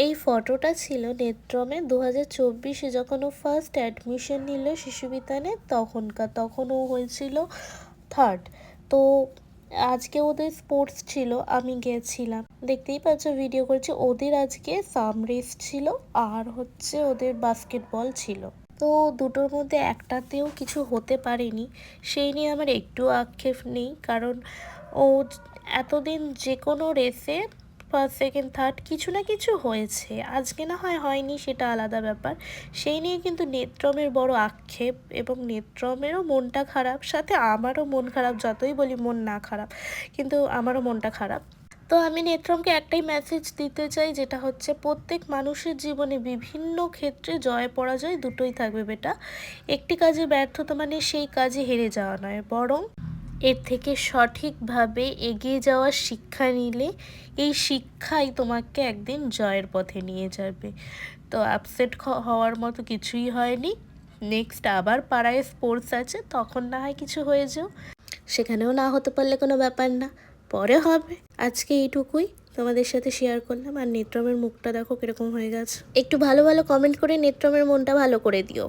এই ফটোটা ছিল নেত্রমে 2024-এ যখন ও ফার্স্ট অ্যাডমিশন নিল শিশু বিতানে, তখন ও হয়েছিল 3rd। তো আজকে ওদের স্পোর্টস ছিল, আমি গেছিলাম, দেখতেই পাচ্ছ ভিডিও করছি। ওদের আজকে সাম রেস ছিল আর হচ্ছে ওদের বাস্কেটবল ছিল। তো দুটোর মধ্যে একটাতেও কিছু হতে পারেনি, সেই নিয়ে আমার একটু আক্ষেপ নেই, কারণ ও এতদিন যে কোনো রেসে ফার্স্ট সেকেন্ড থার্ড কিছু না কিছু হয়েছে, আজকে না হয় হয়নি, সেটা আলাদা ব্যাপার। সেই নিয়ে কিন্তু নেত্রমের বড় আক্ষেপ, এবং নেত্রমেরও মনটা খারাপ, সাথে আমারও মন খারাপ। যতই বলি মন না খারাপ, কিন্তু আমারও মনটা খারাপ। তো আমি নেত্রমকে একটাই মেসেজ দিতে চাই, যেটা হচ্ছে প্রত্যেক মানুষের জীবনে বিভিন্ন ক্ষেত্রে জয় পরাজয় দুটোই থাকবে বেটা। একটি কাজে ব্যর্থতা মানে সেই কাজে হেরে যাওয়া নয়, বরং এর থেকে সঠিকভাবে এগিয়ে যাওয়ার শিক্ষা নিলে এই শিক্ষাই তোমাকে একদিন জয়ের পথে নিয়ে যাবে। তো আপসেট হওয়ার মতো কিছুই হয়নি। নেক্সট আবার পাড়ায় স্পোর্টস আছে, তখন না হয় কিছু হয়ে যাও, সেখানেও না হতে পারলে কোনো ব্যাপার না, পরে হবে। আজকে এইটুকুই তোমাদের সাথে শেয়ার করলাম। আর নেত্রমের মুখটা দেখো কিরকম হয়ে গেছে। একটু ভালো ভালো কমেন্ট করে নেত্রমের মনটা ভালো করে দিও।